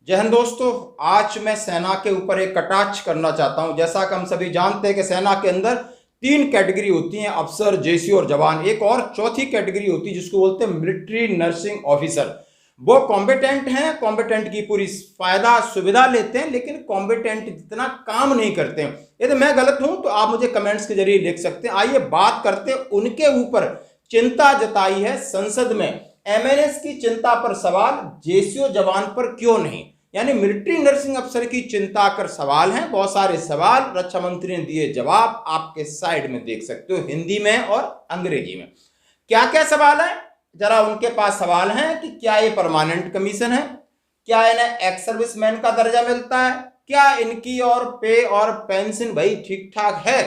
जय हिंद दोस्तों। आज मैं सेना के ऊपर एक कटाक्ष करना चाहता हूं। जैसा कि हम सभी जानते हैं कि सेना के अंदर तीन कैटेगरी होती हैं, अफसर, जेसी और जवान। एक और चौथी कैटेगरी होती है जिसको बोलते हैं मिलिट्री नर्सिंग ऑफिसर। वो कॉम्पिटेंट हैं, कॉम्पिटेंट की पूरी फायदा सुविधा लेते हैं, लेकिन कॉम्पिटेंट जितना काम नहीं करते हैं। यदि मैं गलत हूं तो आप मुझे कमेंट्स के जरिए लिख सकते हैं। आइए बात करते हैं उनके ऊपर चिंता जताई है संसद में। एमएनएस की चिंता पर सवाल, जेसीओ जवान पर क्यों नहीं। यानी मिलिट्री नर्सिंग अफसर की चिंता कर सवाल हैं, बहुत सारे सवाल। रक्षा मंत्री ने दिए जवाब, आपके साइड में देख सकते हो, हिंदी में और अंग्रेजी में। क्या क्या सवाल है, जरा उनके पास सवाल हैं कि क्या ये परमानेंट कमीशन है, क्या इन्हें एक्स सर्विसमैन का दर्जा मिलता है, क्या इनकी और पे और पेंशन भाई ठीक ठाक है।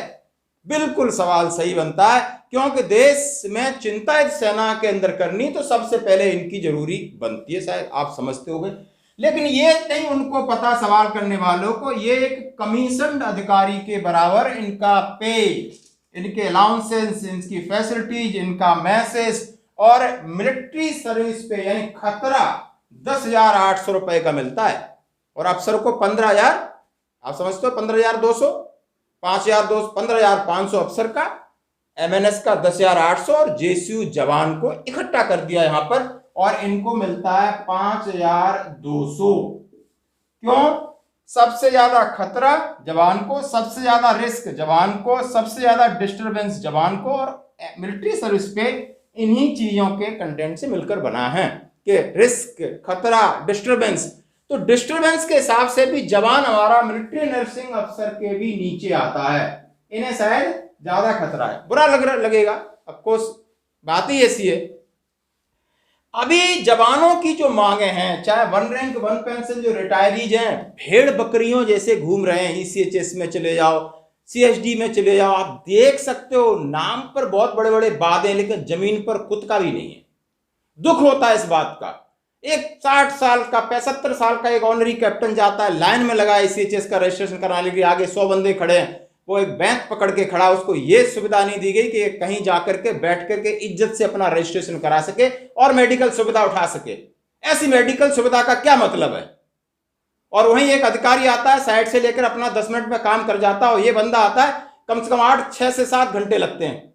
बिल्कुल सवाल सही बनता है, क्योंकि देश में चिंता सेना के अंदर करनी तो सबसे पहले इनकी जरूरी बनती है, शायद आप समझते होंगे। लेकिन ये नहीं उनको पता, सवाल करने वालों को, ये एक कमीशन अधिकारी के बराबर इनका पे, इनके अलाउंसेस, इनकी फैसिलिटीज, इनका मैसेज और मिलिट्री सर्विस पे यानी खतरा 10,800 रुपए का मिलता है। और अफसर को 15,000, आप समझते हो, 15,200, 5,200, 15,500 अफसर का, एमएनएस का 10,800 और जेसीयू जवान को इकट्ठा कर दिया यहां पर, और इनको मिलता है 5,200। क्यों? सबसे ज्यादा खतरा जवान को, सबसे ज्यादा रिस्क जवान को, सबसे ज्यादा डिस्टरबेंस जवान को, और मिलिट्री सर्विस पे इन्हीं चीजों के कंटेंट से मिलकर बना है कि रिस्क, खतरा, डिस्टरबेंस। तो डिस्टरबेंस के हिसाब से भी जवान हमारा मिलिट्री नर्सिंग अफसर के भी नीचे आता है, इन्हें शायद ज्यादा खतरा है। बुरा लगेगा, ऑफकोर्स बात ही ऐसी है। अभी जवानों की जो मांगे हैं, चाहे वन रैंक वन पेंशन, जो रिटायरीज हैं, भेड़ बकरियों जैसे घूम रहे हैं। ईसीएचएस में चले जाओ, सीएसडी में चले जाओ, आप देख सकते हो नाम पर बहुत बड़े बड़े वादे, लेकिन जमीन पर कुछ का भी नहीं है। दुख होता है इस बात का। एक 60 साल का, 75 साल का एक ऑनरी कैप्टन जाता है, लाइन में लगा ईसीएचएस का रजिस्ट्रेशन कराने के लिए, आगे 100 बंदे खड़े हैं, वो एक बैंक पकड़ के खड़ा, उसको ये सुविधा नहीं दी गई कि कहीं जाकर के बैठ करके इज्जत से अपना रजिस्ट्रेशन करा सके और मेडिकल सुविधा उठा सके। ऐसी मेडिकल सुविधा का क्या मतलब है। और वहीं एक अधिकारी आता है, साइड से लेकर अपना 10 मिनट में काम कर जाता है, और ये बंदा आता है कम से कम 8, 6 से 7 घंटे लगते हैं।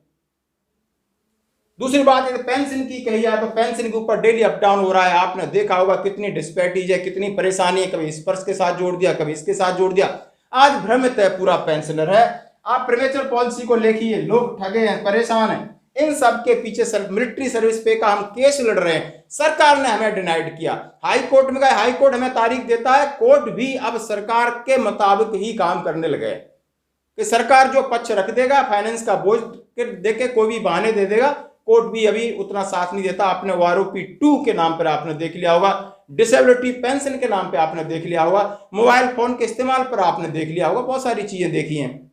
दूसरी बात है पेंशन की कही जाए तो पेंशन के ऊपर डेली अप डाउन हो रहा है। आपने देखा होगा कितनी डिस्पैरिटीज है, कितनी परेशानी है, कभी इस पर्स के साथ जोड़ दिया, कभी इसके साथ जोड़ दिया। आज भ्रमित है पूरा पेंशनर है। आप प्रीमेच्योर पॉलिसी को लेखिए, लोग ठगे हैं, परेशान हैं। इन सब के पीछे मिलिट्री सर्विस पे का हम केस लड़ रहे हैं, सरकार ने हमें डिनाइड किया, हाई कोर्ट में गए, हाई कोर्ट हमें तारीख देता है, कोर्ट भी अब सरकार के मुताबिक ही काम करने लगे कि सरकार जो पक्ष रख देगा, फाइनेंस का बोझ देके कोई भी बहाने दे देगा। कोर्ट भी अभी उतना साथ नहीं देता। आपने आरोपी 2 के नाम पर आपने देख लिया होगा, डिसेबिलिटी पेंशन के नाम पे आपने देख लिया होगा, मोबाइल फोन के इस्तेमाल पर आपने देख लिया होगा, बहुत सारी चीजें देखी हैं।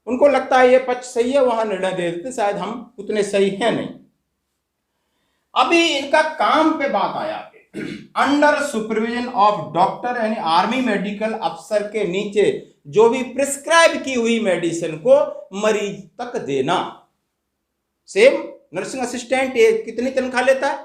उनको लगता है ये पक्ष सही है, वहां निर्णय दे देते, शायद हम उतने सही हैं नहीं। अभी इनका काम पे बात आया, अंडर सुपरविजन ऑफ डॉक्टर, यानी आर्मी मेडिकल अफसर के नीचे जो भी प्रिस्क्राइब की हुई मेडिसिन को मरीज तक देना। सेम नर्सिंग असिस्टेंट ये कितनी तनख्वाह लेता है,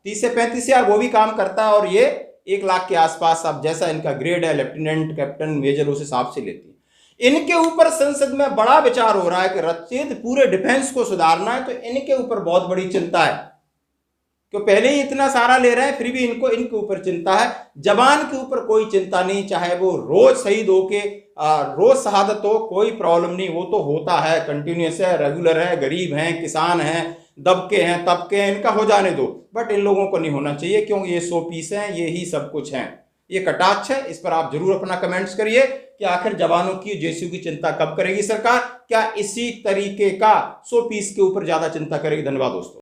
30 से 35 हजार, वो भी काम करता है, और ये 1 लाख के आसपास, अब जैसा इनका ग्रेड है, लेफ्टिनेंट, कैप्टन, मेजर, उस हिसाब से लेती है। इनके ऊपर संसद में बड़ा विचार हो रहा है कि रचित पूरे डिफेंस को सुधारना है, तो इनके ऊपर बहुत बड़ी चिंता है, क्यों पहले ही इतना सारा ले रहे हैं, फिर भी इनके ऊपर चिंता है। जवान के ऊपर कोई चिंता नहीं, चाहे वो रोज शहीद होके रोज शहादत हो, कोई प्रॉब्लम नहीं, वो तो होता है, कंटिन्यूस है, रेगुलर है, गरीब हैं, किसान हैं, दबके हैं, तबके हैं, इनका हो जाने दो, बट इन लोगों को नहीं होना चाहिए, क्योंकि ये 100 पीस हैं, ये ही सब कुछ हैं। ये कटाक्ष है, इस पर आप जरूर अपना कमेंट्स करिए कि आखिर जवानों की, जेसीयू की चिंता कब करेगी सरकार। क्या इसी तरीके का 100 पीस के ऊपर ज्यादा चिंता करेगी। धन्यवाद दोस्तों।